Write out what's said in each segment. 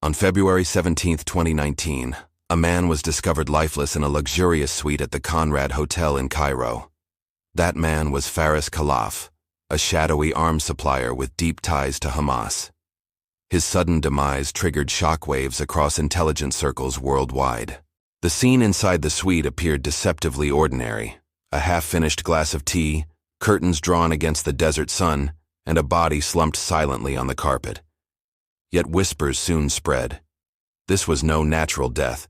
On February 17, 2019, a man was discovered lifeless in a luxurious suite at the Conrad Hotel in Cairo. That man was Faris Khalaf, a shadowy arms supplier with deep ties to Hamas. His sudden demise triggered shockwaves across intelligence circles worldwide. The scene inside the suite appeared deceptively ordinary: a half-finished glass of tea, curtains drawn against the desert sun, and a body slumped silently on the carpet. Yet whispers soon spread. This was no natural death.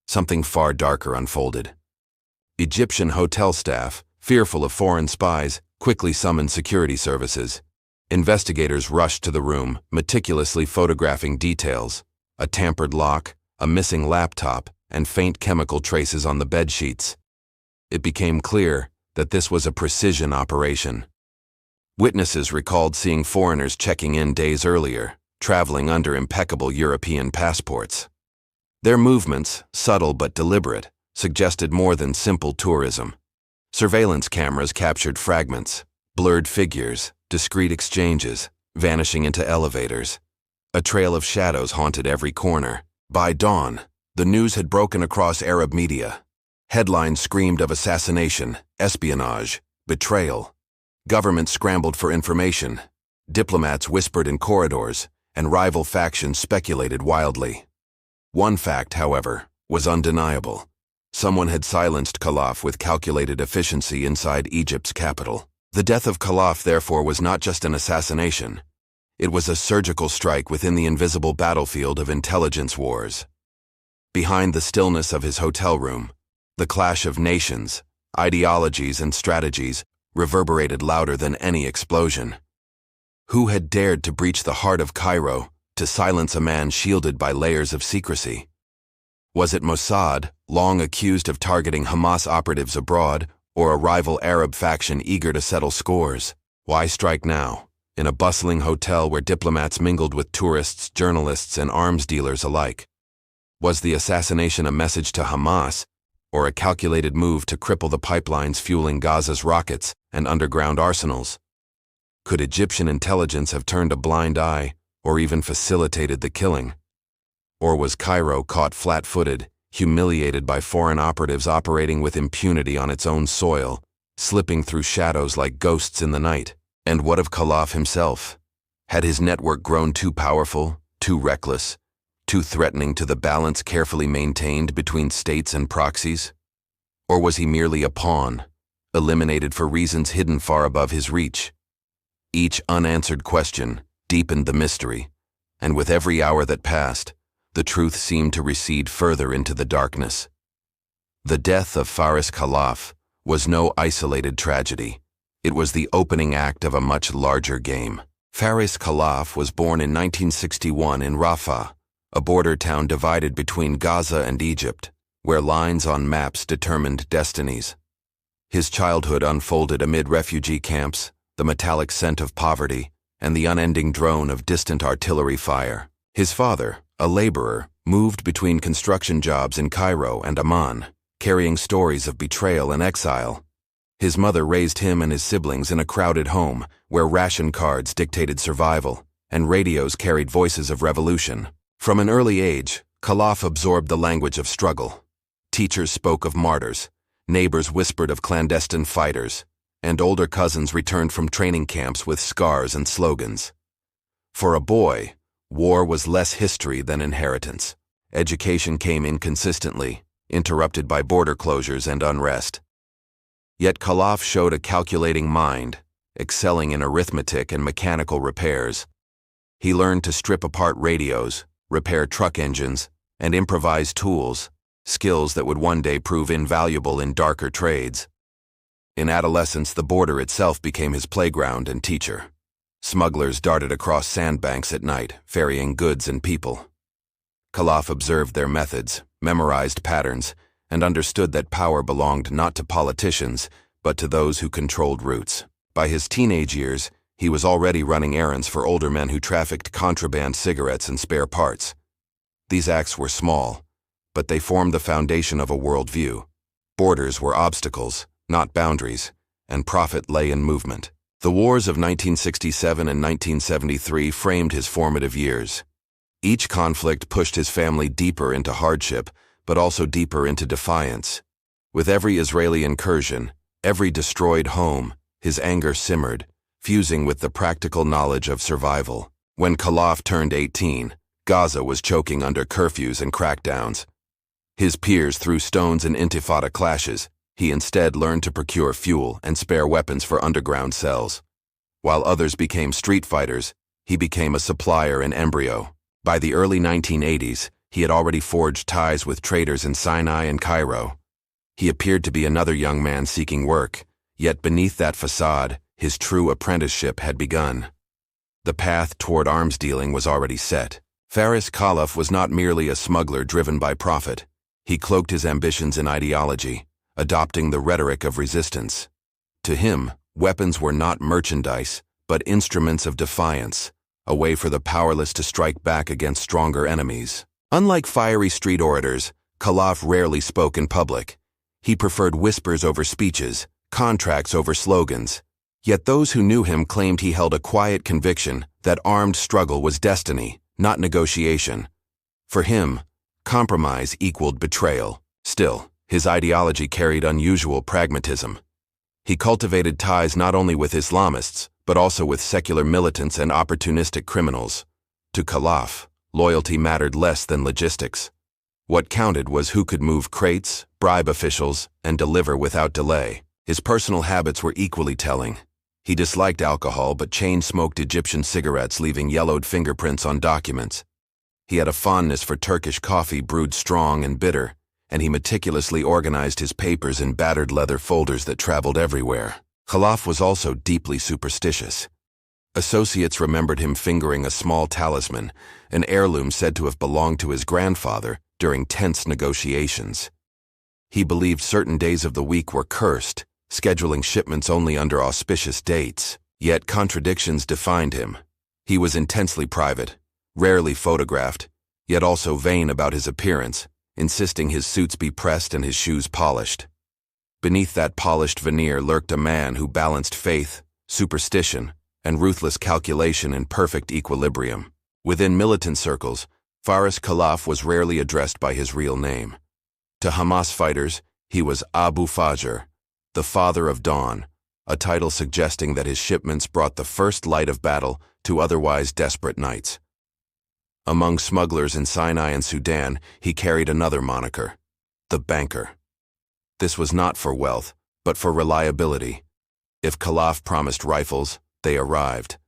Something far darker unfolded. Egyptian hotel staff, fearful of foreign spies, quickly summoned security services. Investigators rushed to the room, meticulously photographing details: a tampered lock, a missing laptop, and faint chemical traces on the bedsheets. It became clear that this was a precision operation. Witnesses recalled seeing foreigners checking in days earlier, traveling under impeccable European passports. Their movements, subtle but deliberate, suggested more than simple tourism. Surveillance cameras captured fragments, blurred figures, discreet exchanges, vanishing into elevators. A trail of shadows haunted every corner. By dawn, the news had broken across Arab media. Headlines screamed of assassination, espionage, betrayal. Governments scrambled for information. Diplomats whispered in corridors, and rival factions speculated wildly. One fact, however, was undeniable. Someone had silenced Khalaf with calculated efficiency inside Egypt's capital. The death of Khalaf, therefore, was not just an assassination. It was a surgical strike within the invisible battlefield of intelligence wars. Behind the stillness of his hotel room, the clash of nations, ideologies, and strategies reverberated louder than any explosion. Who had dared to breach the heart of Cairo to silence a man shielded by layers of secrecy? Was it Mossad, long accused of targeting Hamas operatives abroad, or a rival Arab faction eager to settle scores? Why strike now, in a bustling hotel where diplomats mingled with tourists, journalists, and arms dealers alike? Was the assassination a message to Hamas, or a calculated move to cripple the pipelines fueling Gaza's rockets and underground arsenals? Could Egyptian intelligence have turned a blind eye, or even facilitated the killing? Or was Cairo caught flat-footed, humiliated by foreign operatives operating with impunity on its own soil, slipping through shadows like ghosts in the night? And what of Khalaf himself? Had his network grown too powerful, too reckless, too threatening to the balance carefully maintained between states and proxies? Or was he merely a pawn, eliminated for reasons hidden far above his reach? Each unanswered question deepened the mystery, and with every hour that passed, the truth seemed to recede further into the darkness. The death of Faris Khalaf was no isolated tragedy. It was the opening act of a much larger game. Faris Khalaf was born in 1961 in Rafah, a border town divided between Gaza and Egypt, where lines on maps determined destinies. His childhood unfolded amid refugee camps, the metallic scent of poverty, and the unending drone of distant artillery fire. His father, a laborer, moved between construction jobs in Cairo and Amman, carrying stories of betrayal and exile. His mother raised him and his siblings in a crowded home where ration cards dictated survival and radios carried voices of revolution. From an early age, Khalaf absorbed the language of struggle. Teachers spoke of martyrs, neighbors whispered of clandestine fighters, and older cousins returned from training camps with scars and slogans. For a boy, war was less history than inheritance. Education came inconsistently, interrupted by border closures and unrest. Yet Khalaf showed a calculating mind, excelling in arithmetic and mechanical repairs. He learned to strip apart radios, repair truck engines, and improvise tools, skills that would one day prove invaluable in darker trades. In adolescence, the border itself became his playground and teacher. Smugglers darted across sandbanks at night, ferrying goods and people. Khalaf observed their methods, memorized patterns, and understood that power belonged not to politicians, but to those who controlled routes. By his teenage years, he was already running errands for older men who trafficked contraband cigarettes and spare parts. These acts were small, but they formed the foundation of a worldview. Borders were obstacles, not boundaries, and profit lay in movement. The wars of 1967 and 1973 framed his formative years. Each conflict pushed his family deeper into hardship, but also deeper into defiance. With every Israeli incursion, every destroyed home, his anger simmered, fusing with the practical knowledge of survival. When Khalaf turned 18, Gaza was choking under curfews and crackdowns. His peers threw stones in intifada clashes. He instead learned to procure fuel and spare weapons for underground cells. While others became street fighters, he became a supplier in embryo. By the early 1980s, he had already forged ties with traders in Sinai and Cairo. He appeared to be another young man seeking work, yet beneath that facade, his true apprenticeship had begun. The path toward arms dealing was already set. Faris Khalaf was not merely a smuggler driven by profit. He cloaked his ambitions in ideology, adopting the rhetoric of resistance. To him, weapons were not merchandise, but instruments of defiance, a way for the powerless to strike back against stronger enemies. Unlike fiery street orators, Khalaf rarely spoke in public. He preferred whispers over speeches, contracts over slogans. Yet those who knew him claimed he held a quiet conviction that armed struggle was destiny, not negotiation. For him, compromise equaled betrayal. Still, his ideology carried unusual pragmatism. He cultivated ties not only with Islamists, but also with secular militants and opportunistic criminals. To Khalaf, loyalty mattered less than logistics. What counted was who could move crates, bribe officials, and deliver without delay. His personal habits were equally telling. He disliked alcohol but chain-smoked Egyptian cigarettes, leaving yellowed fingerprints on documents. He had a fondness for Turkish coffee brewed strong and bitter, and he meticulously organized his papers in battered leather folders that traveled everywhere. Khalaf was also deeply superstitious. Associates remembered him fingering a small talisman, an heirloom said to have belonged to his grandfather during tense negotiations. He believed certain days of the week were cursed, scheduling shipments only under auspicious dates. Yet contradictions defined him. He was intensely private, rarely photographed, yet also vain about his appearance, insisting his suits be pressed and his shoes polished. Beneath that polished veneer lurked a man who balanced faith, superstition, and ruthless calculation in perfect equilibrium. Within militant circles, Faris Khalaf was rarely addressed by his real name. To Hamas fighters, he was Abu Fajr, the Father of Dawn, a title suggesting that his shipments brought the first light of battle to otherwise desperate nights. Among smugglers in Sinai and Sudan, he carried another moniker, the Banker. This was not for wealth, but for reliability. If Khalaf promised rifles, they arrived.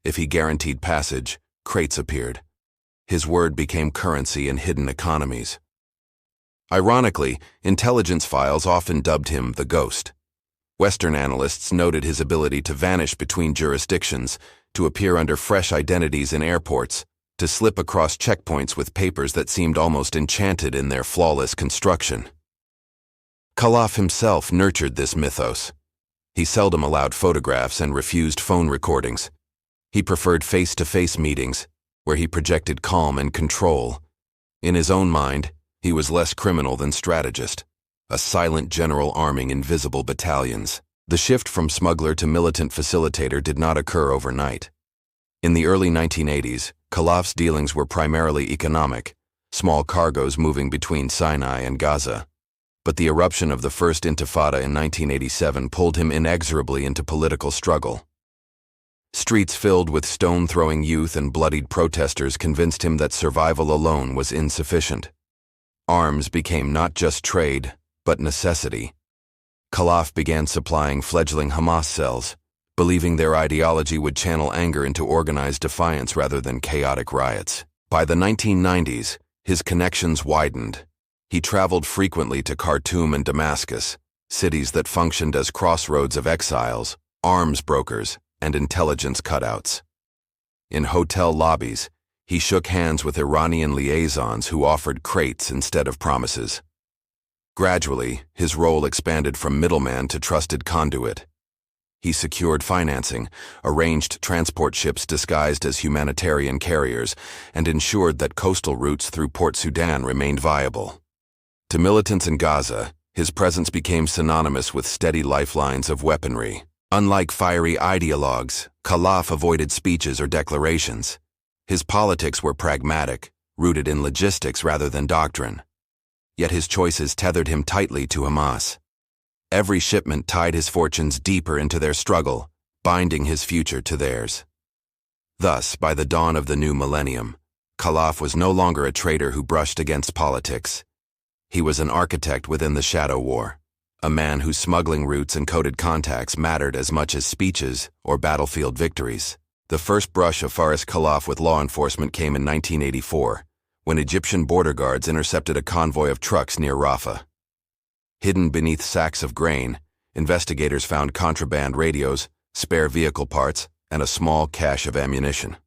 If he guaranteed passage, crates appeared. His word became currency in hidden economies. Ironically, intelligence files often dubbed him the Ghost. Western analysts noted his ability to vanish between jurisdictions, to appear under fresh identities in airports, to slip across checkpoints with papers that seemed almost enchanted in their flawless construction. Khalaf himself nurtured this mythos. He seldom allowed photographs and refused phone recordings. He preferred face-to-face meetings, where he projected calm and control. In his own mind, he was less criminal than strategist, a silent general arming invisible battalions. The shift from smuggler to militant facilitator did not occur overnight. In the early 1980s, Khalaf's dealings were primarily economic, small cargoes moving between Sinai and Gaza. But the eruption of the First Intifada in 1987 pulled him inexorably into political struggle. Streets filled with stone-throwing youth and bloodied protesters convinced him that survival alone was insufficient. Arms became not just trade, but necessity. Khalaf began supplying fledgling Hamas cells, believing their ideology would channel anger into organized defiance rather than chaotic riots. By the 1990s, his connections widened. He traveled frequently to Khartoum and Damascus, cities that functioned as crossroads of exiles, arms brokers, and intelligence cutouts. In hotel lobbies, he shook hands with Iranian liaisons who offered crates instead of promises. Gradually, his role expanded from middleman to trusted conduit. He secured financing, arranged transport ships disguised as humanitarian carriers, and ensured that coastal routes through Port Sudan remained viable. To militants in Gaza, his presence became synonymous with steady lifelines of weaponry. Unlike fiery ideologues, Khalaf avoided speeches or declarations. His politics were pragmatic, rooted in logistics rather than doctrine. Yet his choices tethered him tightly to Hamas. Every shipment tied his fortunes deeper into their struggle, binding his future to theirs. Thus, by the dawn of the new millennium, Khalaf was no longer a traitor who brushed against politics. He was an architect within the shadow war, a man whose smuggling routes and coded contacts mattered as much as speeches or battlefield victories. The first brush of Faris Khalaf with law enforcement came in 1984, when Egyptian border guards intercepted a convoy of trucks near Rafah. Hidden beneath sacks of grain, investigators found contraband radios, spare vehicle parts, and a small cache of ammunition.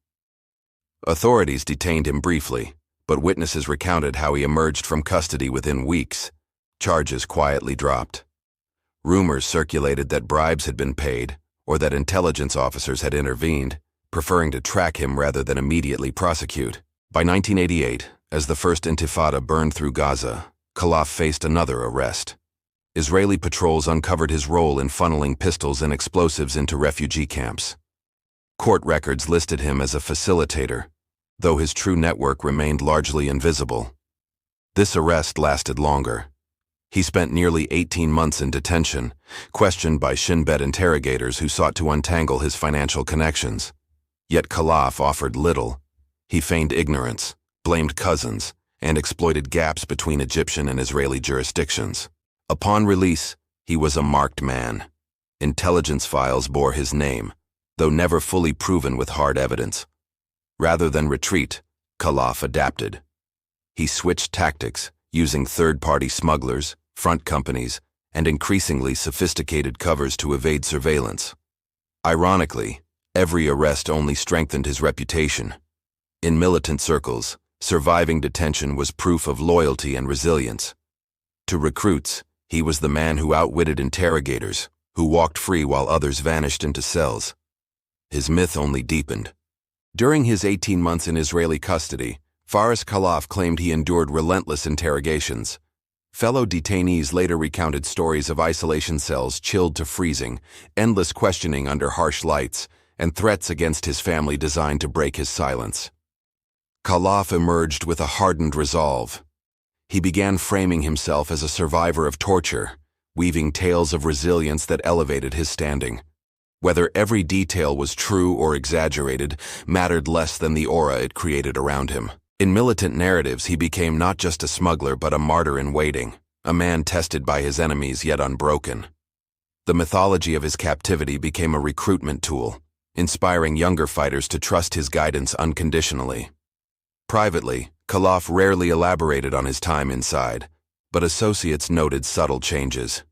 Authorities detained him briefly, but witnesses recounted how he emerged from custody within weeks. Charges quietly dropped. Rumors circulated that bribes had been paid, or that intelligence officers had intervened, preferring to track him rather than immediately prosecute. By 1988, as the first intifada burned through Gaza, Khalaf faced another arrest. Israeli patrols uncovered his role in funneling pistols and explosives into refugee camps. Court records listed him as a facilitator, though his true network remained largely invisible. This arrest lasted longer. He spent nearly 18 months in detention, questioned by Shin Bet interrogators who sought to untangle his financial connections. Yet Khalaf offered little. He feigned ignorance, blamed cousins, and exploited gaps between Egyptian and Israeli jurisdictions. Upon release, he was a marked man. Intelligence files bore his name, though never fully proven with hard evidence. Rather than retreat, Khalaf adapted. He switched tactics, using third-party smugglers, front companies, and increasingly sophisticated covers to evade surveillance. Ironically, every arrest only strengthened his reputation. In militant circles, surviving detention was proof of loyalty and resilience. To recruits, he was the man who outwitted interrogators, who walked free while others vanished into cells. His myth only deepened. During his 18 months in Israeli custody, Faris Khalaf claimed he endured relentless interrogations. Fellow detainees later recounted stories of isolation cells chilled to freezing, endless questioning under harsh lights, and threats against his family designed to break his silence. Khalaf emerged with a hardened resolve. He began framing himself as a survivor of torture, weaving tales of resilience that elevated his standing. Whether every detail was true or exaggerated mattered less than the aura it created around him. In militant narratives, he became not just a smuggler but a martyr in waiting, a man tested by his enemies yet unbroken. The mythology of his captivity became a recruitment tool, inspiring younger fighters to trust his guidance unconditionally. Privately, Khalaf rarely elaborated on his time inside, but associates noted subtle changes.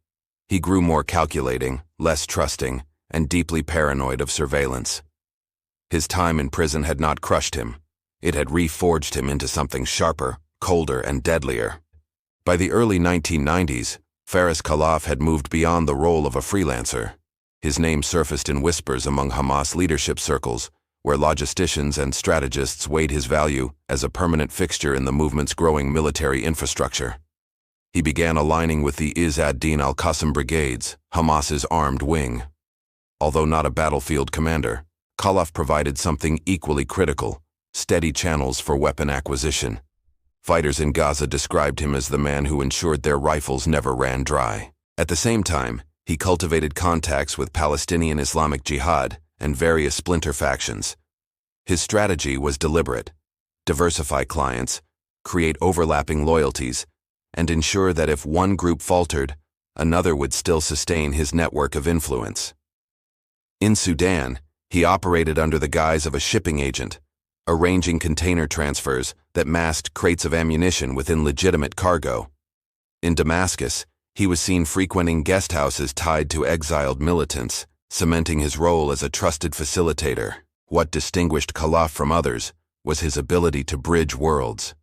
He grew more calculating, less trusting, and deeply paranoid of surveillance. His time in prison had not crushed him. It had reforged him into something sharper, colder, and deadlier. By the early 1990s, Faris Khalaf had moved beyond the role of a freelancer. His name surfaced in whispers among Hamas leadership circles, where logisticians and strategists weighed his value as a permanent fixture in the movement's growing military infrastructure. He began aligning with the Izz ad-Din al-Qassam brigades, Hamas's armed wing. Although not a battlefield commander, Khalaf provided something equally critical: steady channels for weapon acquisition. Fighters in Gaza described him as the man who ensured their rifles never ran dry. At the same time, he cultivated contacts with Palestinian Islamic Jihad and various splinter factions. His strategy was deliberate: diversify clients, create overlapping loyalties, and ensure that if one group faltered, another would still sustain his network of influence. In Sudan, he operated under the guise of a shipping agent, arranging container transfers that masked crates of ammunition within legitimate cargo. In Damascus, he was seen frequenting guest houses tied to exiled militants, cementing his role as a trusted facilitator. What distinguished Khalaf from others was his ability to bridge worlds.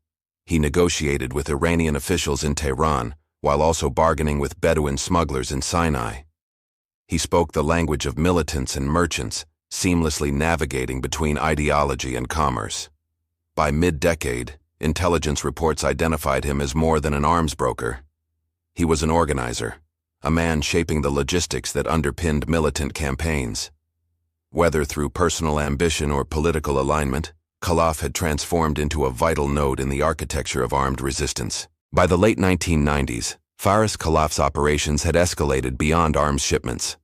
He negotiated with Iranian officials in Tehran while also bargaining with Bedouin smugglers in Sinai. He spoke the language of militants and merchants, seamlessly navigating between ideology and commerce. By mid-decade, intelligence reports identified him as more than an arms broker. He was an organizer, a man shaping the logistics that underpinned militant campaigns. Whether through personal ambition or political alignment, Khalaf had transformed into a vital node in the architecture of armed resistance. By the late 1990s, Faris Khalaf's operations had escalated beyond arms shipments.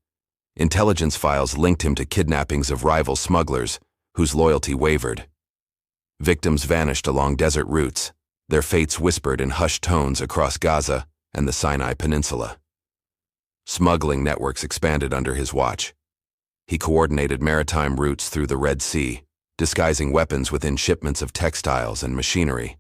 Intelligence files linked him to kidnappings of rival smugglers, whose loyalty wavered. Victims vanished along desert routes, their fates whispered in hushed tones across Gaza and the Sinai Peninsula. Smuggling networks expanded under his watch. He coordinated maritime routes through the Red Sea, disguising weapons within shipments of textiles and machinery.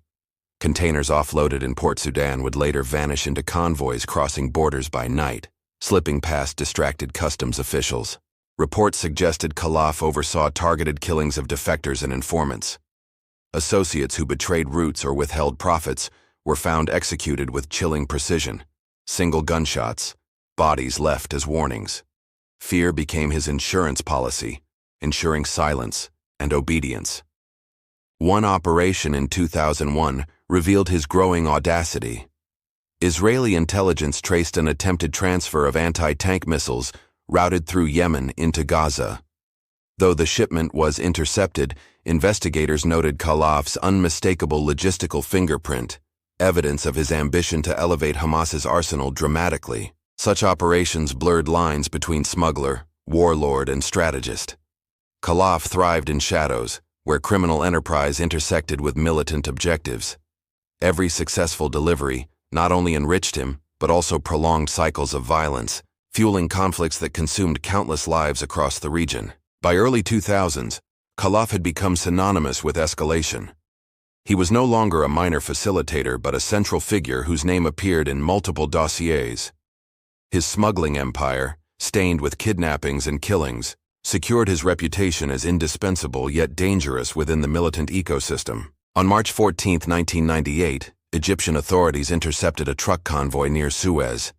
Containers offloaded in Port Sudan would later vanish into convoys crossing borders by night, slipping past distracted customs officials. Reports suggested Khalaf oversaw targeted killings of defectors and informants. Associates who betrayed routes or withheld profits were found executed with chilling precision. Single gunshots, bodies left as warnings. Fear became his insurance policy, ensuring silence and obedience. One operation in 2001 revealed his growing audacity. Israeli intelligence traced an attempted transfer of anti-tank missiles routed through Yemen into Gaza. Though the shipment was intercepted, investigators noted Khalaf's unmistakable logistical fingerprint, evidence of his ambition to elevate Hamas's arsenal dramatically. Such operations blurred lines between smuggler, warlord, and strategist. Khalaf thrived in shadows, where criminal enterprise intersected with militant objectives. Every successful delivery not only enriched him, but also prolonged cycles of violence, fueling conflicts that consumed countless lives across the region. By early 2000s, Khalaf had become synonymous with escalation. He was no longer a minor facilitator but a central figure whose name appeared in multiple dossiers. His smuggling empire, stained with kidnappings and killings, secured his reputation as indispensable yet dangerous within the militant ecosystem. On March 14, 1998, Egyptian authorities intercepted a truck convoy near Suez.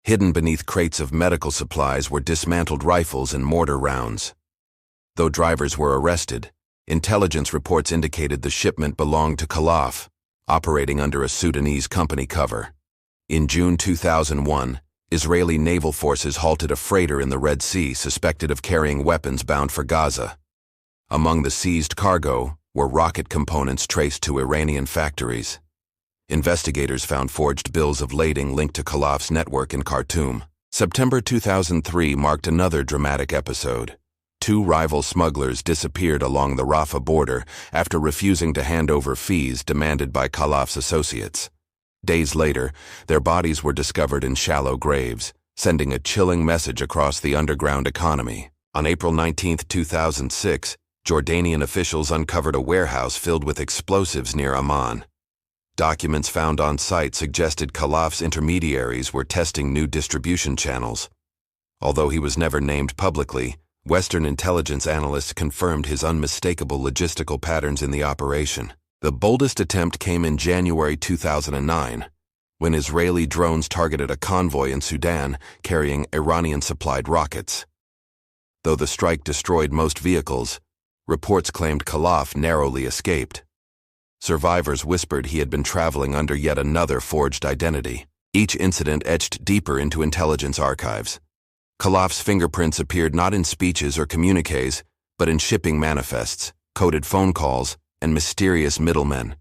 Hidden beneath crates of medical supplies were dismantled rifles and mortar rounds. Though drivers were arrested, intelligence reports indicated the shipment belonged to Khalaf, operating under a Sudanese company cover. In June 2001, Israeli naval forces halted a freighter in the Red Sea suspected of carrying weapons bound for Gaza. Among the seized cargo were rocket components traced to Iranian factories. Investigators found forged bills of lading linked to Khalaf's network in Khartoum. September 2003 marked another dramatic episode. Two rival smugglers disappeared along the Rafah border after refusing to hand over fees demanded by Khalaf's associates. Days later, their bodies were discovered in shallow graves, sending a chilling message across the underground economy. On April 19, 2006, Jordanian officials uncovered a warehouse filled with explosives near Amman. Documents found on site suggested Khalaf's intermediaries were testing new distribution channels. Although he was never named publicly, Western intelligence analysts confirmed his unmistakable logistical patterns in the operation. The boldest attempt came in January 2009, when Israeli drones targeted a convoy in Sudan carrying Iranian-supplied rockets. Though the strike destroyed most vehicles, reports claimed Khalaf narrowly escaped. Survivors whispered he had been traveling under yet another forged identity. Each incident etched deeper into intelligence archives. Khalaf's fingerprints appeared not in speeches or communiques, but in shipping manifests, coded phone calls, and mysterious middlemen.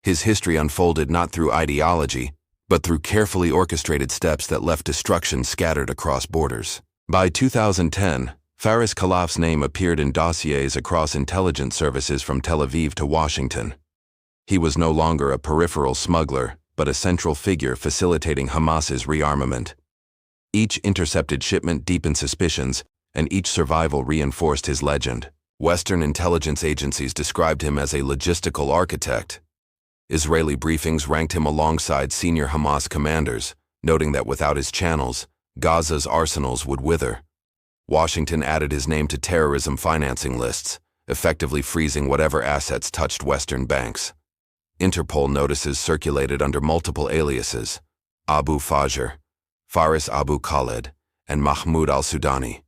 His history unfolded not through ideology, but through carefully orchestrated steps that left destruction scattered across borders. By 2010, Faris Khalaf's name appeared in dossiers across intelligence services from Tel Aviv to Washington. He was no longer a peripheral smuggler, but a central figure facilitating Hamas's rearmament. Each intercepted shipment deepened suspicions, and each survival reinforced his legend. Western intelligence agencies described him as a logistical architect. Israeli briefings ranked him alongside senior Hamas commanders, noting that without his channels, Gaza's arsenals would wither. Washington added his name to terrorism financing lists, effectively freezing whatever assets touched Western banks. Interpol notices circulated under multiple aliases: Abu Fajr, Faris Abu Khaled, and Mahmoud al-Sudani.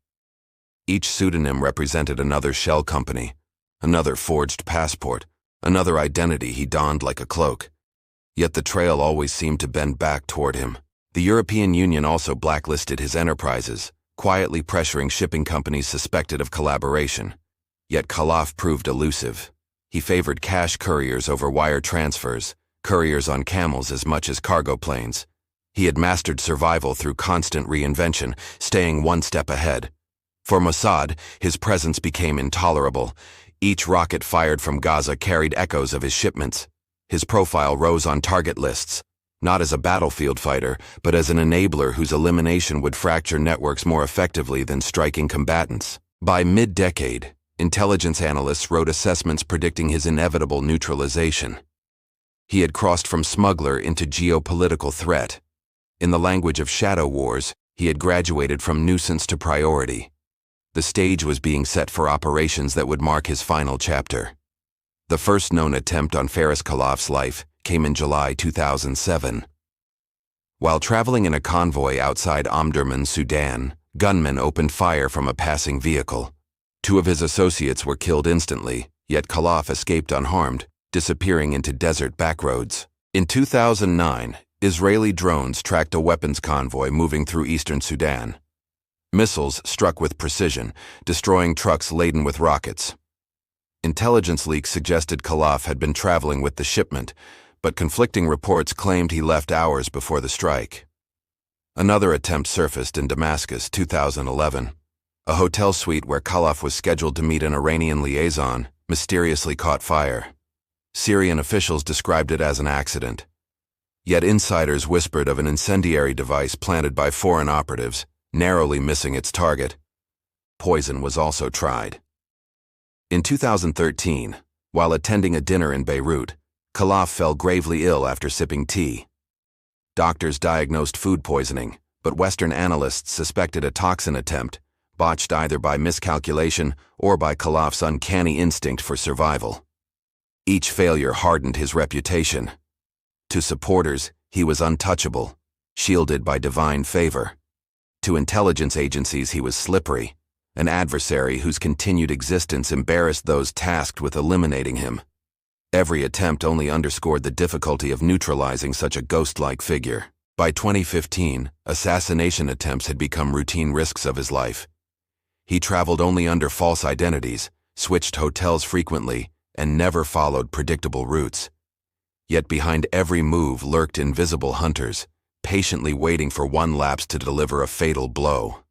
Each pseudonym represented another shell company, another forged passport, another identity he donned like a cloak. Yet the trail always seemed to bend back toward him. The European Union also blacklisted his enterprises, quietly pressuring shipping companies suspected of collaboration. Yet Khalaf proved elusive. He favored cash couriers over wire transfers, couriers on camels as much as cargo planes. He had mastered survival through constant reinvention, staying one step ahead. For Mossad, his presence became intolerable. Each rocket fired from Gaza carried echoes of his shipments. His profile rose on target lists, not as a battlefield fighter, but as an enabler whose elimination would fracture networks more effectively than striking combatants. By mid-decade, intelligence analysts wrote assessments predicting his inevitable neutralization. He had crossed from smuggler into geopolitical threat. In the language of shadow wars, he had graduated from nuisance to priority. The stage was being set for operations that would mark his final chapter. The first known attempt on Faris Khalaf's life came in July 2007. While traveling in a convoy outside Omdurman, Sudan, gunmen opened fire from a passing vehicle. 2 of his associates were killed instantly, yet Khalaf escaped unharmed, disappearing into desert backroads. In 2009, Israeli drones tracked a weapons convoy moving through eastern Sudan. Missiles struck with precision, destroying trucks laden with rockets. Intelligence leaks suggested Khalaf had been traveling with the shipment, but conflicting reports claimed he left hours before the strike. Another attempt surfaced in Damascus, 2011. A hotel suite where Khalaf was scheduled to meet an Iranian liaison mysteriously caught fire. Syrian officials described it as an accident. Yet insiders whispered of an incendiary device planted by foreign operatives, narrowly missing its target. Poison was also tried. In 2013, while attending a dinner in Beirut, Khalaf fell gravely ill after sipping tea. Doctors diagnosed food poisoning, but Western analysts suspected a toxin attempt, botched either by miscalculation or by Khalaf's uncanny instinct for survival. Each failure hardened his reputation. To supporters, he was untouchable, shielded by divine favor. To intelligence agencies, he was slippery, an adversary whose continued existence embarrassed those tasked with eliminating him. Every attempt only underscored the difficulty of neutralizing such a ghost-like figure. By 2015, assassination attempts had become routine risks of his life. He traveled only under false identities, switched hotels frequently, and never followed predictable routes. Yet behind every move lurked invisible hunters, patiently waiting for one lapse to deliver a fatal blow.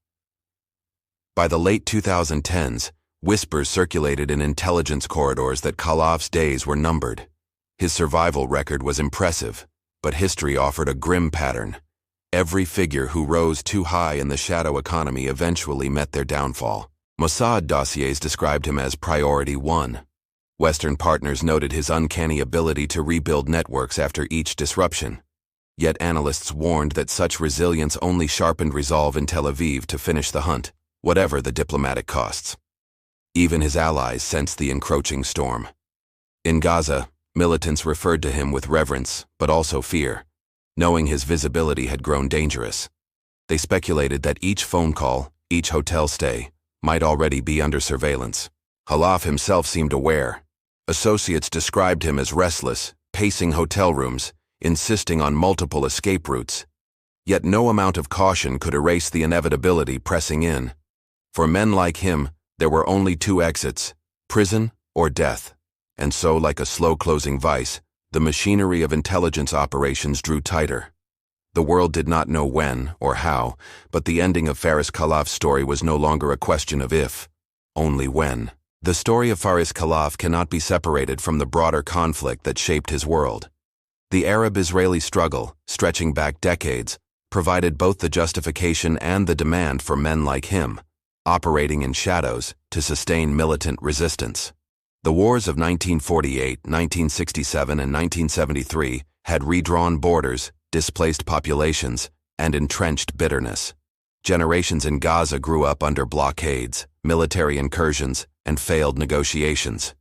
By the late 2010s, whispers circulated in intelligence corridors that Khalaf's days were numbered. His survival record was impressive, but history offered a grim pattern. Every figure who rose too high in the shadow economy eventually met their downfall. Mossad dossiers described him as Priority 1. Western partners noted his uncanny ability to rebuild networks after each disruption. Yet analysts warned that such resilience only sharpened resolve in Tel Aviv to finish the hunt, whatever the diplomatic costs. Even his allies sensed the encroaching storm. In Gaza, militants referred to him with reverence, but also fear, knowing his visibility had grown dangerous. They speculated that each phone call, each hotel stay, might already be under surveillance. Khalaf himself seemed aware. Associates described him as restless, pacing hotel rooms, insisting on multiple escape routes. Yet no amount of caution could erase the inevitability pressing in. For men like him, there were only 2 exits, prison or death. And so, like a slow-closing vice, the machinery of intelligence operations drew tighter. The world did not know when or how, but the ending of Faris Khalaf's story was no longer a question of if, only when. The story of Faris Khalaf cannot be separated from the broader conflict that shaped his world. The Arab-Israeli struggle, stretching back decades, provided both the justification and the demand for men like him, operating in shadows to sustain militant resistance. The wars of 1948, 1967, and 1973 had redrawn borders, displaced populations, and entrenched bitterness. Generations in Gaza grew up under blockades, military incursions, and failed negotiations.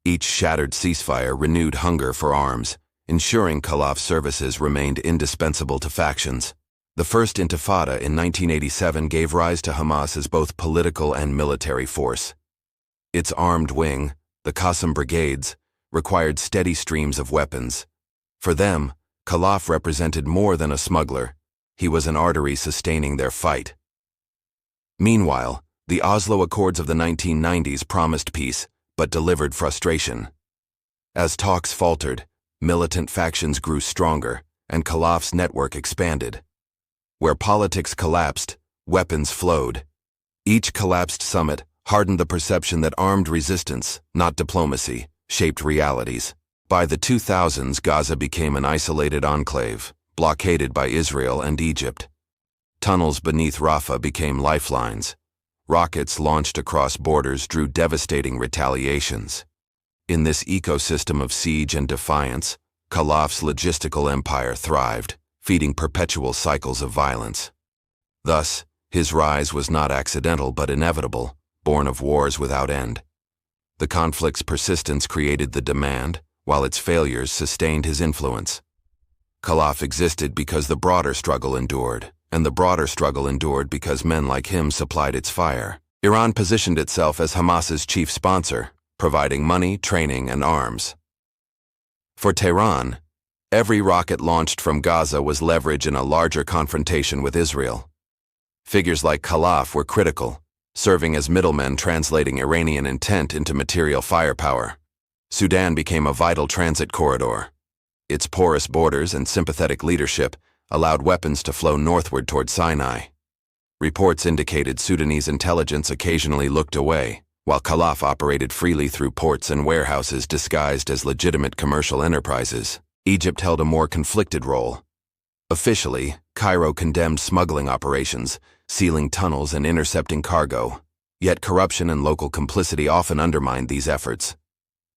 Each shattered ceasefire renewed hunger for arms, ensuring Khalaf's services remained indispensable to factions. The First Intifada in 1987 gave rise to Hamas as both political and military force. Its armed wing, the Qassam Brigades, required steady streams of weapons. For them, Khalaf represented more than a smuggler. He was an artery sustaining their fight. Meanwhile, the Oslo Accords of the 1990s promised peace, but delivered frustration. As talks faltered, militant factions grew stronger, and Khalaf's network expanded. Where politics collapsed, weapons flowed. Each collapsed summit hardened the perception that armed resistance, not diplomacy, shaped realities. By the 2000s, Gaza became an isolated enclave, blockaded by Israel and Egypt. Tunnels beneath Rafah became lifelines. Rockets launched across borders drew devastating retaliations. In this ecosystem of siege and defiance, Khalaf's logistical empire thrived, feeding perpetual cycles of violence. Thus, his rise was not accidental but inevitable, born of wars without end. The conflict's persistence created the demand, while its failures sustained his influence. Khalaf existed because the broader struggle endured, and the broader struggle endured because men like him supplied its fire. Iran positioned itself as Hamas's chief sponsor, providing money, training, and arms. For Tehran, every rocket launched from Gaza was leverage in a larger confrontation with Israel. Figures like Khalaf were critical, serving as middlemen translating Iranian intent into material firepower. Sudan became a vital transit corridor. Its porous borders and sympathetic leadership allowed weapons to flow northward toward Sinai. Reports indicated Sudanese intelligence occasionally looked away, while Khalaf operated freely through ports and warehouses disguised as legitimate commercial enterprises. Egypt held a more conflicted role. Officially, Cairo condemned smuggling operations, sealing tunnels and intercepting cargo. Yet corruption and local complicity often undermined these efforts.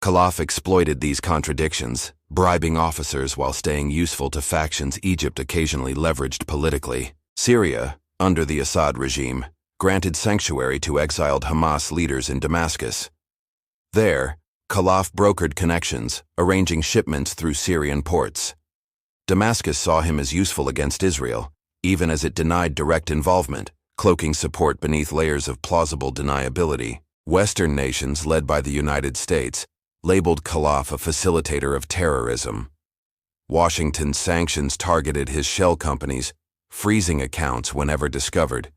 Khalaf exploited these contradictions, bribing officers while staying useful to factions Egypt occasionally leveraged politically. Syria, under the Assad regime, granted sanctuary to exiled Hamas leaders in Damascus. There, Khalaf brokered connections, arranging shipments through Syrian ports. Damascus saw him as useful against Israel, even as it denied direct involvement, cloaking support beneath layers of plausible deniability. Western nations, led by the United States, labeled Khalaf a facilitator of terrorism. Washington's sanctions targeted his shell companies, freezing accounts whenever discovered.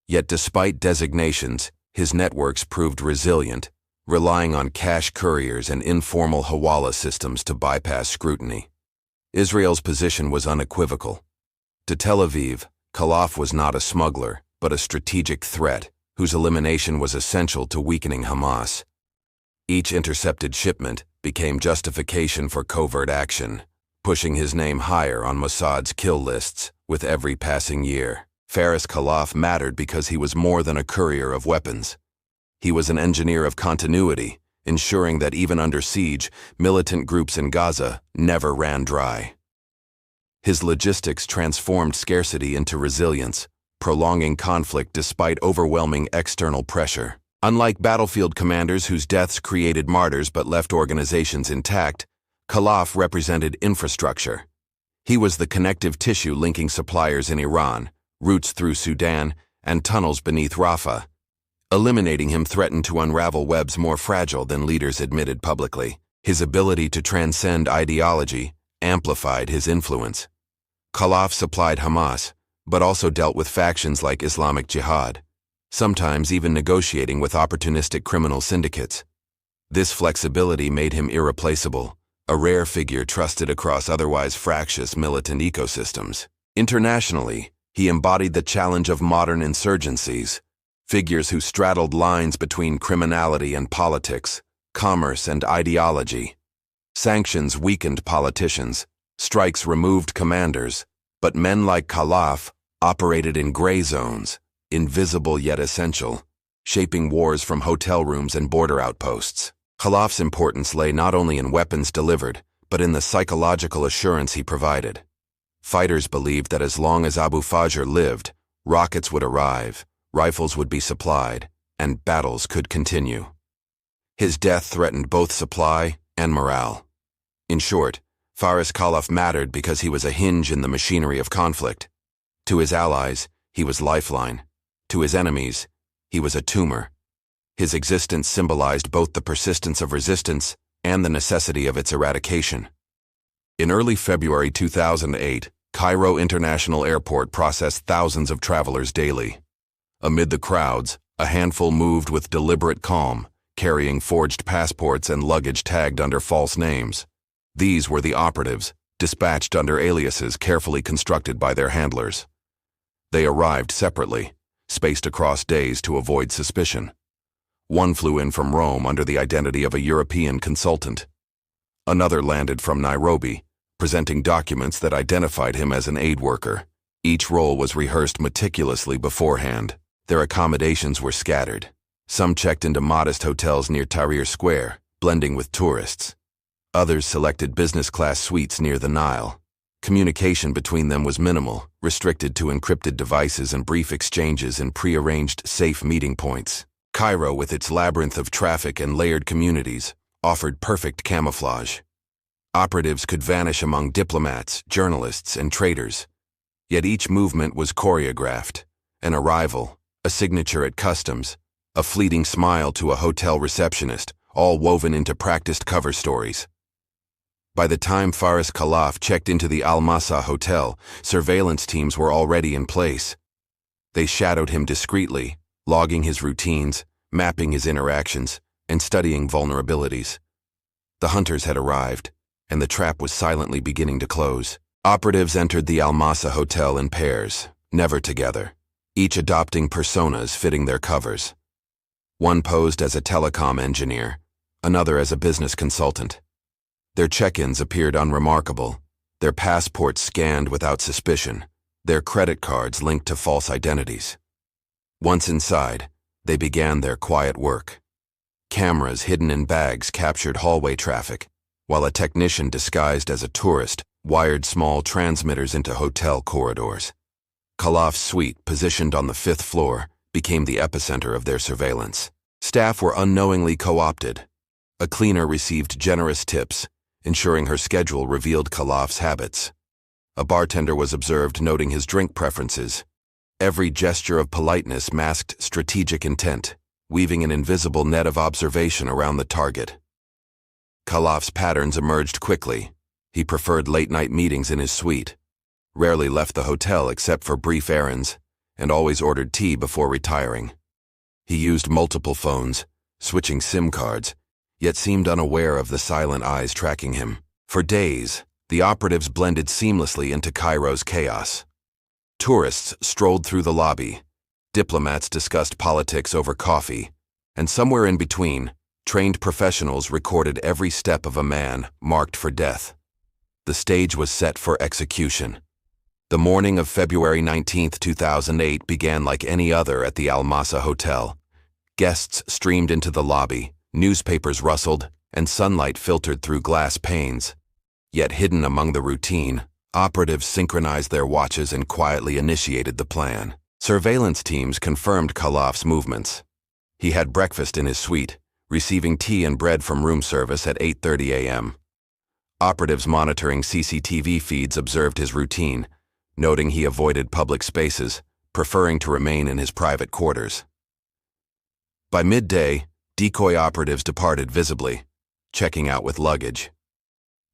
Yet despite designations, his networks proved resilient, relying on cash couriers and informal hawala systems to bypass scrutiny. Israel's position was unequivocal. To Tel Aviv, Khalaf was not a smuggler, but a strategic threat, whose elimination was essential to weakening Hamas. Each intercepted shipment became justification for covert action, pushing his name higher on Mossad's kill lists with every passing year. Faris Khalaf mattered because he was more than a courier of weapons. He was an engineer of continuity, ensuring that even under siege, militant groups in Gaza never ran dry. His logistics transformed scarcity into resilience, prolonging conflict despite overwhelming external pressure. Unlike battlefield commanders whose deaths created martyrs but left organizations intact, Khalaf represented infrastructure. He was the connective tissue linking suppliers in Iran, routes through Sudan, and tunnels beneath Rafah. Eliminating him threatened to unravel webs more fragile than leaders admitted publicly. His ability to transcend ideology amplified his influence. Khalaf supplied Hamas, but also dealt with factions like Islamic Jihad, sometimes even negotiating with opportunistic criminal syndicates. This flexibility made him irreplaceable, a rare figure trusted across otherwise fractious militant ecosystems. Internationally, he embodied the challenge of modern insurgencies, figures who straddled lines between criminality and politics, commerce and ideology. Sanctions weakened politicians, strikes removed commanders, but men like Khalaf operated in gray zones, invisible yet essential, shaping wars from hotel rooms and border outposts. Khalaf's importance lay not only in weapons delivered, but in the psychological assurance he provided. Fighters believed that as long as Abu Fajr lived, rockets would arrive, rifles would be supplied, and battles could continue. His death threatened both supply and morale. In short, Faris Khalaf mattered because he was a hinge in the machinery of conflict. To his allies, he was lifeline. To his enemies, he was a tumor. His existence symbolized both the persistence of resistance and the necessity of its eradication. In early February 2008, Cairo International Airport processed thousands of travelers daily. Amid the crowds, a handful moved with deliberate calm, carrying forged passports and luggage tagged under false names. These were the operatives, dispatched under aliases carefully constructed by their handlers. They arrived separately, spaced across days to avoid suspicion. One flew in from Rome under the identity of a European consultant. Another landed from Nairobi, presenting documents that identified him as an aid worker. Each role was rehearsed meticulously beforehand. Their accommodations were scattered. Some checked into modest hotels near Tahrir Square, blending with tourists. Others selected business-class suites near the Nile. Communication between them was minimal, restricted to encrypted devices and brief exchanges in pre-arranged safe meeting points. Cairo, with its labyrinth of traffic and layered communities, offered perfect camouflage. Operatives could vanish among diplomats, journalists, and traders. Yet each movement was choreographed. An arrival, a signature at customs, a fleeting smile to a hotel receptionist, all woven into practiced cover stories. By the time Faris Khalaf checked into the Mossad Hotel, surveillance teams were already in place. They shadowed him discreetly, logging his routines, mapping his interactions, and studying vulnerabilities. The hunters had arrived, and the trap was silently beginning to close. Operatives entered the Mossad Hotel in pairs, never together, each adopting personas fitting their covers. One posed as a telecom engineer, another as a business consultant. Their check-ins appeared unremarkable, their passports scanned without suspicion, their credit cards linked to false identities. Once inside, they began their quiet work. Cameras hidden in bags captured hallway traffic, while a technician disguised as a tourist wired small transmitters into hotel corridors. Khalaf's suite, positioned on the 5th floor, became the epicenter of their surveillance. Staff were unknowingly co-opted. A cleaner received generous tips, ensuring her schedule revealed Khalaf's habits. A bartender was observed noting his drink preferences. Every gesture of politeness masked strategic intent, weaving an invisible net of observation around the target. Khalaf's patterns emerged quickly. He preferred late-night meetings in his suite, rarely left the hotel except for brief errands, and always ordered tea before retiring. He used multiple phones, switching SIM cards, yet seemed unaware of the silent eyes tracking him. For days, the operatives blended seamlessly into Cairo's chaos. Tourists strolled through the lobby, diplomats discussed politics over coffee, and somewhere in between, trained professionals recorded every step of a man marked for death. The stage was set for execution. The morning of February 19, 2008 began like any other at the Mossad Hotel. Guests streamed into the lobby, newspapers rustled, and sunlight filtered through glass panes. Yet hidden among the routine, operatives synchronized their watches and quietly initiated the plan. Surveillance teams confirmed Khalaf's movements. He had breakfast in his suite, receiving tea and bread from room service at 8:30 a.m. Operatives monitoring CCTV feeds observed his routine, noting he avoided public spaces, preferring to remain in his private quarters. By midday, decoy operatives departed visibly, checking out with luggage.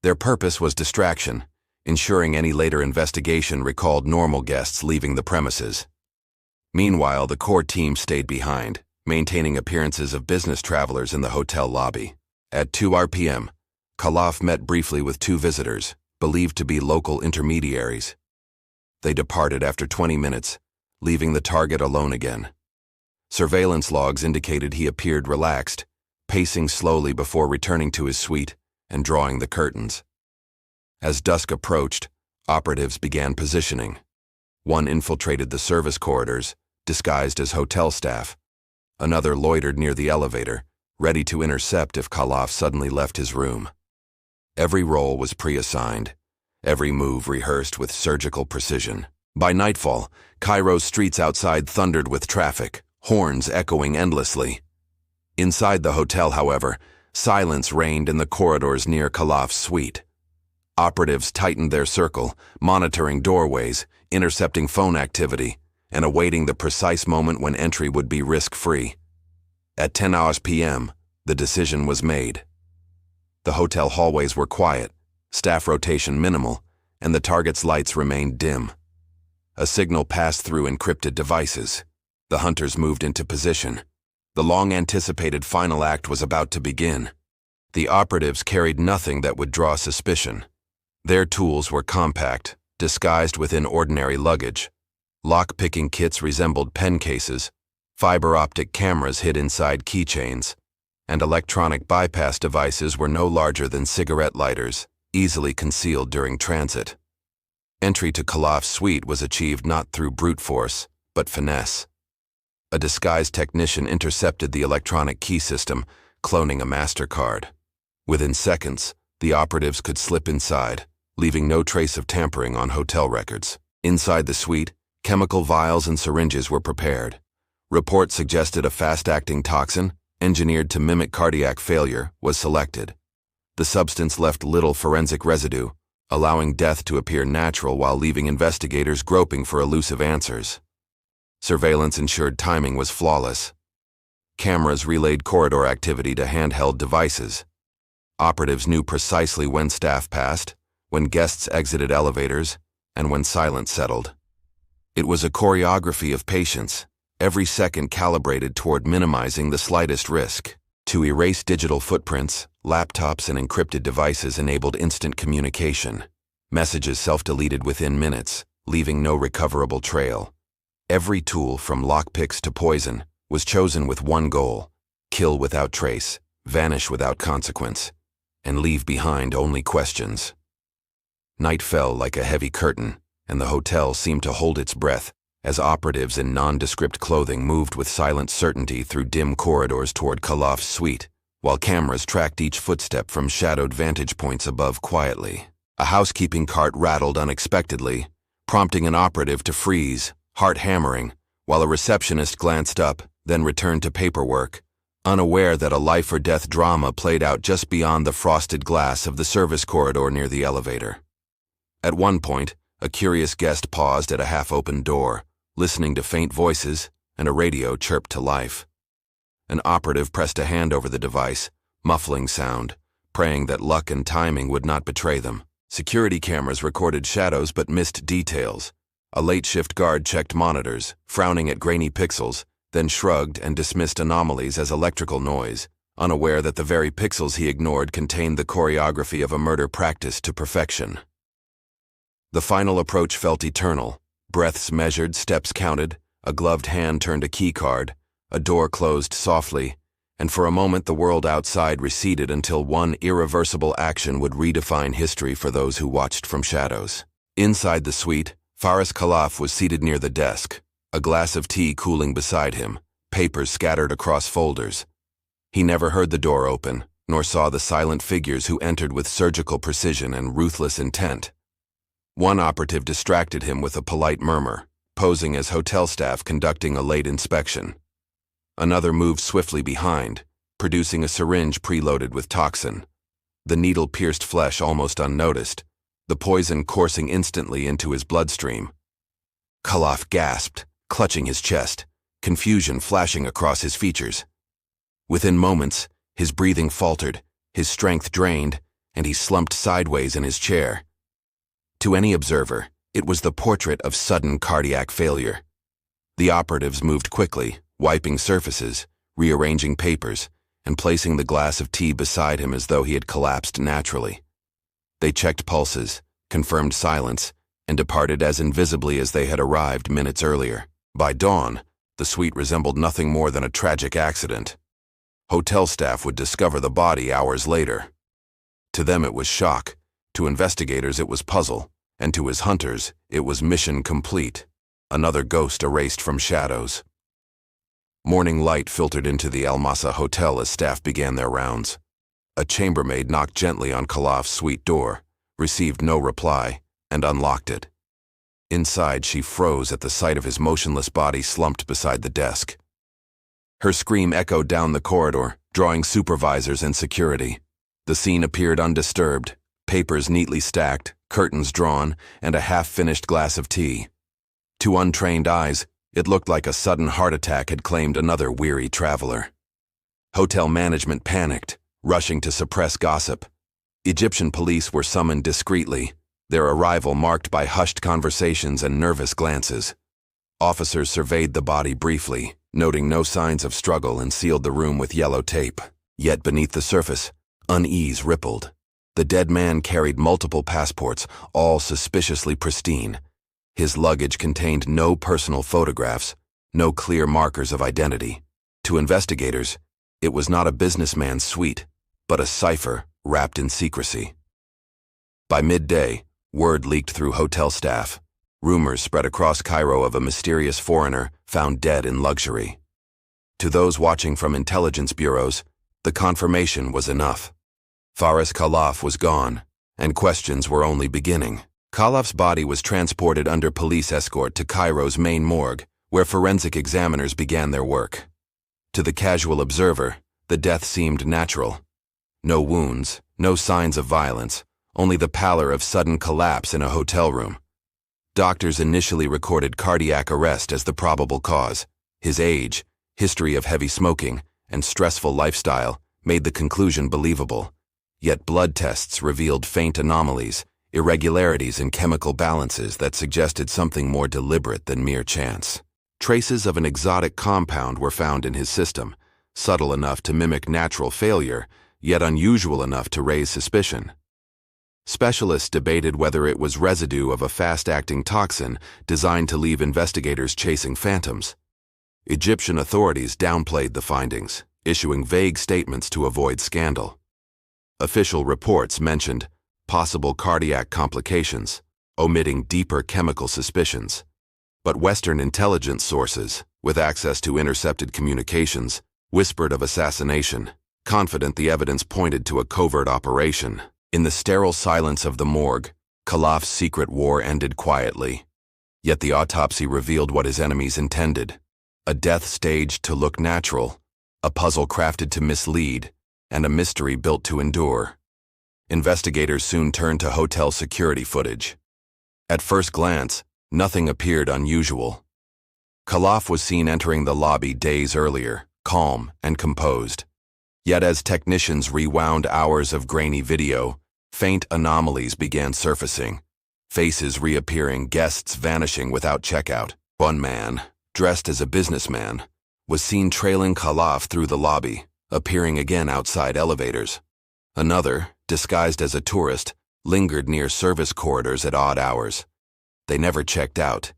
Their purpose was distraction, ensuring any later investigation recalled normal guests leaving the premises. Meanwhile, the core team stayed behind, maintaining appearances of business travelers in the hotel lobby. At 2 p.m., Khalaf met briefly with two visitors, believed to be local intermediaries. They departed after 20 minutes, leaving the target alone again. Surveillance logs indicated he appeared relaxed, pacing slowly before returning to his suite and drawing the curtains. As dusk approached, operatives began positioning. One infiltrated the service corridors, disguised as hotel staff. Another loitered near the elevator, ready to intercept if Khalaf suddenly left his room. Every role was pre-assigned, every move rehearsed with surgical precision. By nightfall, Cairo's streets outside thundered with traffic, horns echoing endlessly. Inside the hotel, however, silence reigned in the corridors near Khalaf's suite. Operatives tightened their circle, monitoring doorways, intercepting phone activity, and awaiting the precise moment when entry would be risk-free. At 10 p.m., the decision was made. The hotel hallways were quiet, staff rotation minimal, and the target's lights remained dim. A signal passed through encrypted devices. The hunters moved into position. The long-anticipated final act was about to begin. The operatives carried nothing that would draw suspicion. Their tools were compact, disguised within ordinary luggage. Lock-picking kits resembled pen cases, fiber-optic cameras hid inside keychains, and electronic bypass devices were no larger than cigarette lighters, easily concealed during transit. Entry to Khalaf's suite was achieved not through brute force, but finesse. A disguised technician intercepted the electronic key system, cloning a MasterCard. Within seconds, the operatives could slip inside, leaving no trace of tampering on hotel records. Inside the suite, chemical vials and syringes were prepared. Reports suggested a fast-acting toxin, engineered to mimic cardiac failure, was selected. The substance left little forensic residue, allowing death to appear natural while leaving investigators groping for elusive answers. Surveillance ensured timing was flawless. Cameras relayed corridor activity to handheld devices. Operatives knew precisely when staff passed, when guests exited elevators, and when silence settled. It was a choreography of patience, every second calibrated toward minimizing the slightest risk. To erase digital footprints, laptops and encrypted devices enabled instant communication. Messages self-deleted within minutes, leaving no recoverable trail. Every tool, from lockpicks to poison, was chosen with one goal: kill without trace, vanish without consequence, and leave behind only questions. Night fell like a heavy curtain, and the hotel seemed to hold its breath as operatives in nondescript clothing moved with silent certainty through dim corridors toward Khalaf's suite, while cameras tracked each footstep from shadowed vantage points above quietly. A housekeeping cart rattled unexpectedly, prompting an operative to freeze, heart hammering, while a receptionist glanced up, then returned to paperwork, unaware that a life-or-death drama played out just beyond the frosted glass of the service corridor near the elevator. At one point, a curious guest paused at a half-open door, listening to faint voices, and a radio chirped to life. An operative pressed a hand over the device, muffling sound, praying that luck and timing would not betray them. Security cameras recorded shadows but missed details. A late-shift guard checked monitors, frowning at grainy pixels, then shrugged and dismissed anomalies as electrical noise, unaware that the very pixels he ignored contained the choreography of a murder practiced to perfection. The final approach felt eternal. Breaths measured, steps counted, a gloved hand turned a keycard, a door closed softly, and for a moment the world outside receded until one irreversible action would redefine history for those who watched from shadows. Inside the suite, Faris Khalaf was seated near the desk, a glass of tea cooling beside him, papers scattered across folders. He never heard the door open, nor saw the silent figures who entered with surgical precision and ruthless intent. One operative distracted him with a polite murmur, posing as hotel staff conducting a late inspection. Another moved swiftly behind, producing a syringe preloaded with toxin. The needle pierced flesh almost unnoticed, the poison coursing instantly into his bloodstream. Khalaf gasped, clutching his chest, confusion flashing across his features. Within moments, his breathing faltered, his strength drained, and he slumped sideways in his chair. To any observer, it was the portrait of sudden cardiac failure. The operatives moved quickly, wiping surfaces, rearranging papers, and placing the glass of tea beside him as though he had collapsed naturally. They checked pulses, confirmed silence, and departed as invisibly as they had arrived minutes earlier. By dawn, the suite resembled nothing more than a tragic accident. Hotel staff would discover the body hours later. To them it was shock, to investigators it was puzzle, and to his hunters it was mission complete. Another ghost erased from shadows. Morning light filtered into the Mossad Hotel as staff began their rounds. A chambermaid knocked gently on Khalaf's suite door, received no reply, and unlocked it. Inside, she froze at the sight of his motionless body slumped beside the desk. Her scream echoed down the corridor, drawing supervisors and security. The scene appeared undisturbed, papers neatly stacked, curtains drawn, and a half-finished glass of tea. To untrained eyes, it looked like a sudden heart attack had claimed another weary traveler. Hotel management panicked, rushing to suppress gossip. Egyptian police were summoned discreetly, their arrival marked by hushed conversations and nervous glances. Officers surveyed the body briefly, noting no signs of struggle, and sealed the room with yellow tape. Yet beneath the surface, unease rippled. The dead man carried multiple passports, all suspiciously pristine. His luggage contained no personal photographs, no clear markers of identity. To investigators, it was not a businessman's suite, but a cipher wrapped in secrecy. By midday, word leaked through hotel staff. Rumors spread across Cairo of a mysterious foreigner found dead in luxury. To those watching from intelligence bureaus, the confirmation was enough. Faris Khalaf was gone, and questions were only beginning. Khalaf's body was transported under police escort to Cairo's main morgue, where forensic examiners began their work. To the casual observer, the death seemed natural. No wounds, no signs of violence, only the pallor of sudden collapse in a hotel room. Doctors initially recorded cardiac arrest as the probable cause. His age, history of heavy smoking, and stressful lifestyle made the conclusion believable. Yet blood tests revealed faint anomalies, irregularities in chemical balances that suggested something more deliberate than mere chance. Traces of an exotic compound were found in his system, subtle enough to mimic natural failure, yet unusual enough to raise suspicion. Specialists debated whether it was residue of a fast-acting toxin designed to leave investigators chasing phantoms. Egyptian authorities downplayed the findings, issuing vague statements to avoid scandal. Official reports mentioned possible cardiac complications, omitting deeper chemical suspicions. But Western intelligence sources, with access to intercepted communications, whispered of assassination, confident the evidence pointed to a covert operation. In the sterile silence of the morgue, Khalaf's secret war ended quietly. Yet the autopsy revealed what his enemies intended: a death staged to look natural, a puzzle crafted to mislead, and a mystery built to endure. Investigators soon turned to hotel security footage. At first glance, nothing appeared unusual. Khalaf was seen entering the lobby days earlier, calm and composed. Yet as technicians rewound hours of grainy video, faint anomalies began surfacing. Faces reappearing, guests vanishing without checkout. One man, dressed as a businessman, was seen trailing Khalaf through the lobby, appearing again outside elevators. Another, disguised as a tourist, lingered near service corridors at odd hours. They never checked out,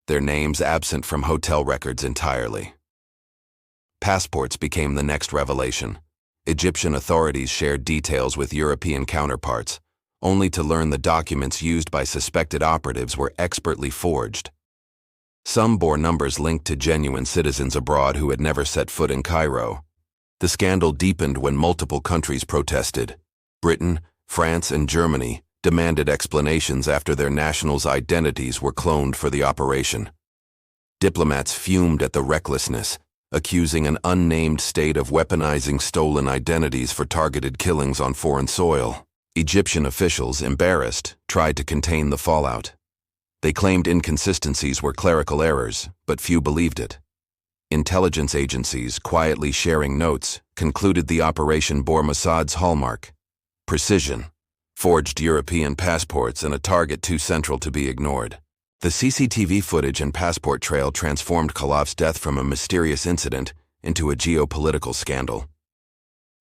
their names absent from hotel records entirely. Passports became the next revelation. Egyptian authorities shared details with European counterparts, only to learn the documents used by suspected operatives were expertly forged. Some bore numbers linked to genuine citizens abroad who had never set foot in Cairo. The scandal deepened when multiple countries protested. Britain, France, and Germany demanded explanations after their nationals' identities were cloned for the operation. Diplomats fumed at the recklessness, accusing an unnamed state of weaponizing stolen identities for targeted killings on foreign soil. Egyptian officials, embarrassed, tried to contain the fallout. They claimed inconsistencies were clerical errors, but few believed it. Intelligence agencies, quietly sharing notes, concluded the operation bore Mossad's hallmark: precision, forged European passports, and a target too central to be ignored. The CCTV footage and passport trail transformed Khalaf's death from a mysterious incident into a geopolitical scandal.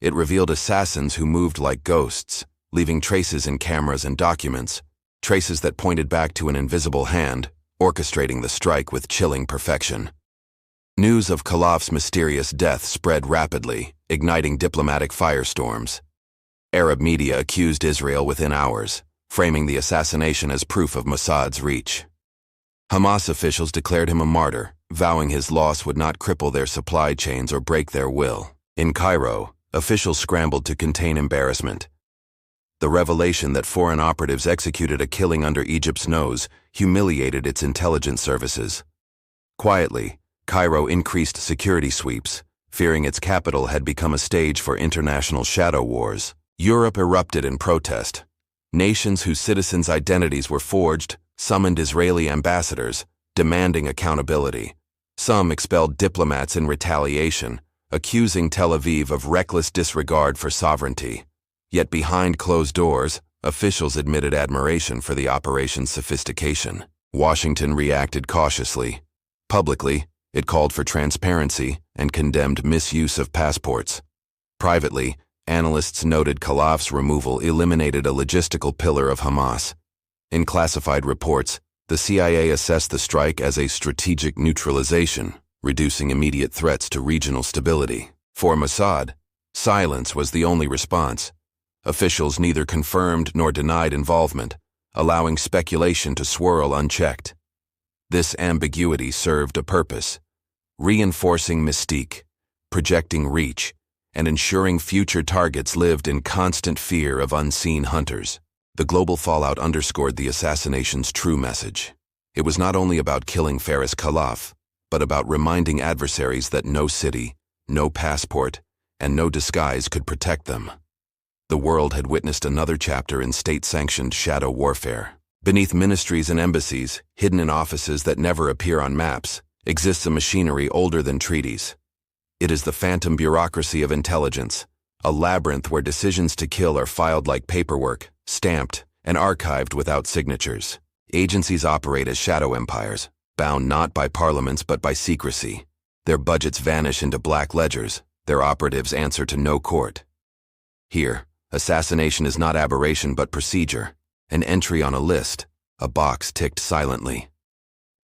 It revealed assassins who moved like ghosts, leaving traces in cameras and documents, traces that pointed back to an invisible hand, orchestrating the strike with chilling perfection. News of Khalaf's mysterious death spread rapidly, igniting diplomatic firestorms. Arab media accused Israel within hours, framing the assassination as proof of Mossad's reach. Hamas officials declared him a martyr, vowing his loss would not cripple their supply chains or break their will. In Cairo, officials scrambled to contain embarrassment. The revelation that foreign operatives executed a killing under Egypt's nose humiliated its intelligence services. Quietly, Cairo increased security sweeps, fearing its capital had become a stage for international shadow wars. Europe erupted in protest. Nations whose citizens' identities were forged summoned Israeli ambassadors, demanding accountability. Some expelled diplomats in retaliation, accusing Tel Aviv of reckless disregard for sovereignty. Yet behind closed doors, officials admitted admiration for the operation's sophistication. Washington reacted cautiously. Publicly, it called for transparency and condemned misuse of passports. Privately, analysts noted Khalaf's removal eliminated a logistical pillar of Hamas. In classified reports, the CIA assessed the strike as a strategic neutralization, reducing immediate threats to regional stability. For Mossad, silence was the only response. Officials neither confirmed nor denied involvement, allowing speculation to swirl unchecked. This ambiguity served a purpose: reinforcing mystique, projecting reach, and ensuring future targets lived in constant fear of unseen hunters. The global fallout underscored the assassination's true message. It was not only about killing Faris Khalaf, but about reminding adversaries that no city, no passport, and no disguise could protect them. The world had witnessed another chapter in state-sanctioned shadow warfare. Beneath ministries and embassies, hidden in offices that never appear on maps, exists a machinery older than treaties. It is the phantom bureaucracy of intelligence, a labyrinth where decisions to kill are filed like paperwork, stamped, and archived without signatures. Agencies operate as shadow empires, bound not by parliaments but by secrecy. Their budgets vanish into black ledgers, their operatives answer to no court. Here, assassination is not aberration but procedure, an entry on a list, a box ticked silently.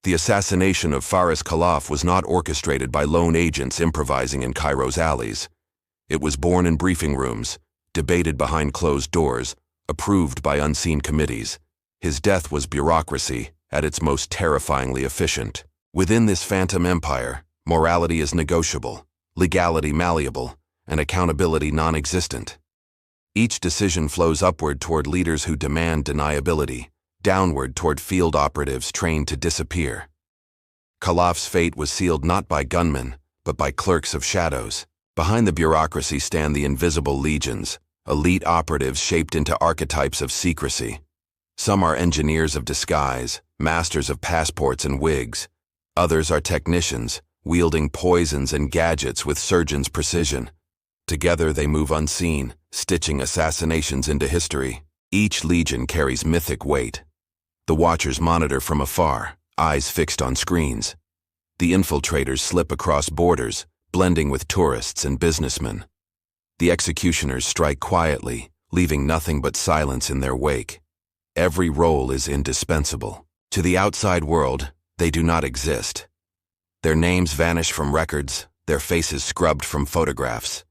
The assassination of Faris Khalaf was not orchestrated by lone agents improvising in Cairo's alleys. It was born in briefing rooms, debated behind closed doors, approved by unseen committees. His death was bureaucracy, at its most terrifyingly efficient. Within this phantom empire, morality is negotiable, legality malleable, and accountability non-existent. Each decision flows upward toward leaders who demand deniability, downward toward field operatives trained to disappear. Khalaf's fate was sealed not by gunmen, but by clerks of shadows. Behind the bureaucracy stand the invisible legions, elite operatives shaped into archetypes of secrecy. Some are engineers of disguise, masters of passports and wigs. Others are technicians, wielding poisons and gadgets with surgeon's precision. Together they move unseen, stitching assassinations into history. Each legion carries mythic weight. The watchers monitor from afar, eyes fixed on screens. The infiltrators slip across borders, blending with tourists and businessmen. The executioners strike quietly, leaving nothing but silence in their wake. Every role is indispensable. To the outside world, they do not exist. Their names vanish from records, their faces scrubbed from photographs.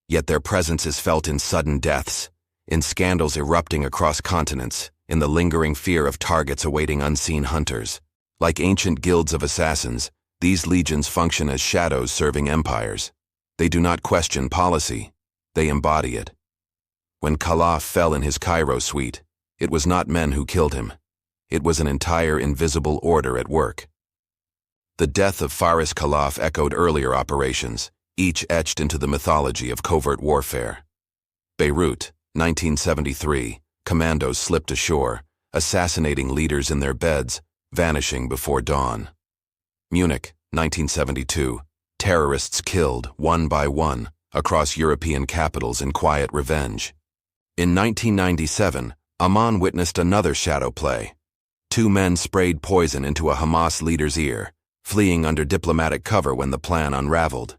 Yet their presence is felt in sudden deaths, in scandals erupting across continents, in the lingering fear of targets awaiting unseen hunters. Like ancient guilds of assassins, these legions function as shadows serving empires. They do not question policy, they embody it. When Khalaf fell in his Cairo suite, it was not men who killed him. It was an entire invisible order at work. The death of Faris Khalaf echoed earlier operations, each etched into the mythology of covert warfare. Beirut, 1973, commandos slipped ashore, assassinating leaders in their beds, vanishing before dawn. Munich, 1972, terrorists killed, one by one, across European capitals in quiet revenge. In 1997, Amman witnessed another shadow play. Two men sprayed poison into a Hamas leader's ear, fleeing under diplomatic cover when the plan unraveled.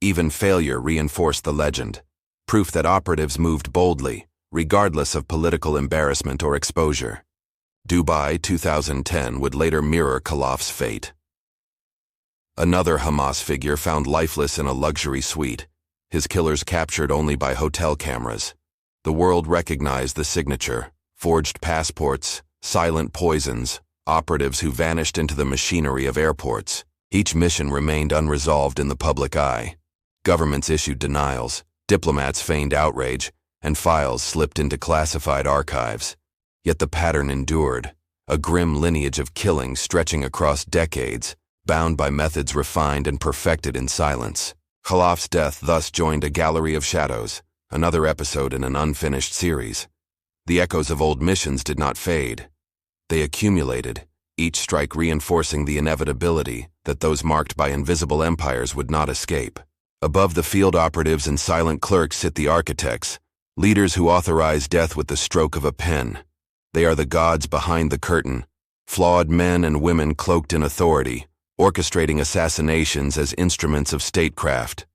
Even failure reinforced the legend, proof that operatives moved boldly, regardless of political embarrassment or exposure. Dubai 2010 would later mirror Khalaf's fate. Another Hamas figure found lifeless in a luxury suite, his killers captured only by hotel cameras. The world recognized the signature: forged passports, silent poisons, operatives who vanished into the machinery of airports. Each mission remained unresolved in the public eye. Governments issued denials, diplomats feigned outrage, and files slipped into classified archives. Yet the pattern endured, a grim lineage of killing stretching across decades, bound by methods refined and perfected in silence. Khalaf's death thus joined a gallery of shadows, another episode in an unfinished series. The echoes of old missions did not fade. They accumulated, each strike reinforcing the inevitability that those marked by invisible empires would not escape. Above the field operatives and silent clerks sit the architects, leaders who authorize death with the stroke of a pen. They are the gods behind the curtain, flawed men and women cloaked in authority, orchestrating assassinations as instruments of statecraft.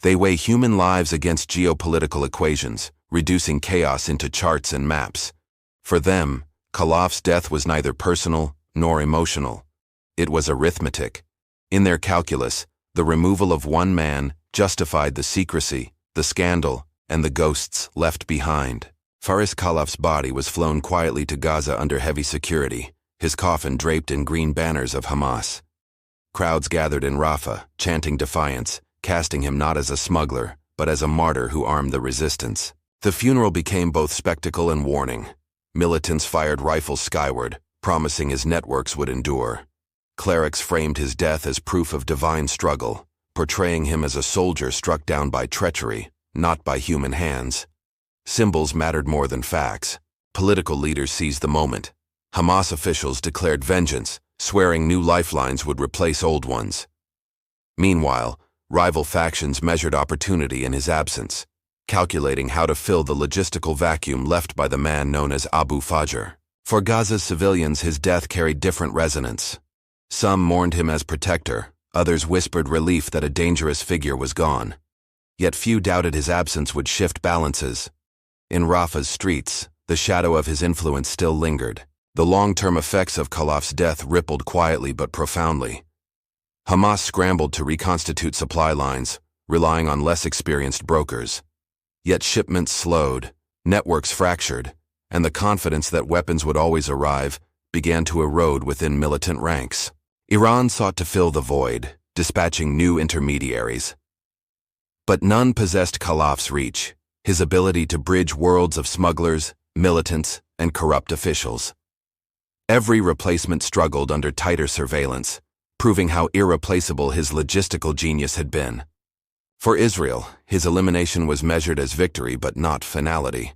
They weigh human lives against geopolitical equations, reducing chaos into charts and maps. For them, Khalaf's death was neither personal nor emotional. It was arithmetic. In their calculus, the removal of one man justified the secrecy, the scandal, and the ghosts left behind. Faris Khalaf's body was flown quietly to Gaza under heavy security, his coffin draped in green banners of Hamas. Crowds gathered in Rafah, chanting defiance, casting him not as a smuggler, but as a martyr who armed the resistance. The funeral became both spectacle and warning. Militants fired rifles skyward, promising his networks would endure. Clerics framed his death as proof of divine struggle, portraying him as a soldier struck down by treachery, not by human hands. Symbols mattered more than facts. Political leaders seized the moment. Hamas officials declared vengeance, swearing new lifelines would replace old ones. Meanwhile, rival factions measured opportunity in his absence, calculating how to fill the logistical vacuum left by the man known as Abu Fajr. For Gaza's civilians, his death carried different resonance. Some mourned him as protector, others whispered relief that a dangerous figure was gone. Yet few doubted his absence would shift balances. In Rafah's streets, the shadow of his influence still lingered. The long-term effects of Khalaf's death rippled quietly but profoundly. Hamas scrambled to reconstitute supply lines, relying on less experienced brokers. Yet shipments slowed, networks fractured, and the confidence that weapons would always arrive began to erode within militant ranks. Iran sought to fill the void, dispatching new intermediaries. But none possessed Khalaf's reach, his ability to bridge worlds of smugglers, militants, and corrupt officials. Every replacement struggled under tighter surveillance, proving how irreplaceable his logistical genius had been. For Israel, his elimination was measured as victory but not finality.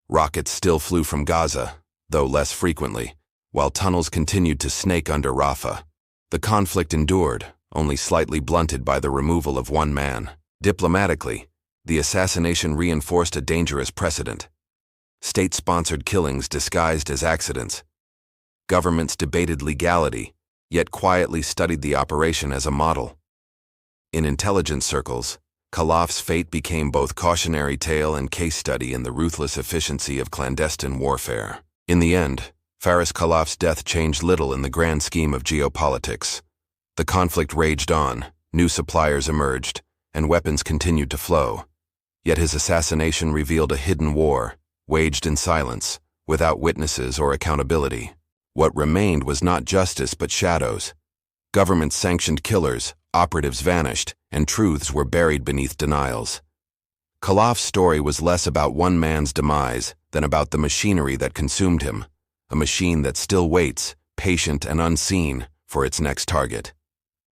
Rockets still flew from Gaza, though less frequently, while tunnels continued to snake under Rafah. The conflict endured, only slightly blunted by the removal of one man. Diplomatically, the assassination reinforced a dangerous precedent. State-sponsored killings disguised as accidents. Governments debated legality, yet quietly studied the operation as a model. In intelligence circles, Khalaf's fate became both cautionary tale and case study in the ruthless efficiency of clandestine warfare. In the end, Faris Khalaf's death changed little in the grand scheme of geopolitics. The conflict raged on, new suppliers emerged, and weapons continued to flow. Yet his assassination revealed a hidden war, waged in silence, without witnesses or accountability. What remained was not justice but shadows. Governments sanctioned killers, operatives vanished, and truths were buried beneath denials. Khalaf's story was less about one man's demise than about the machinery that consumed him, a machine that still waits, patient and unseen, for its next target.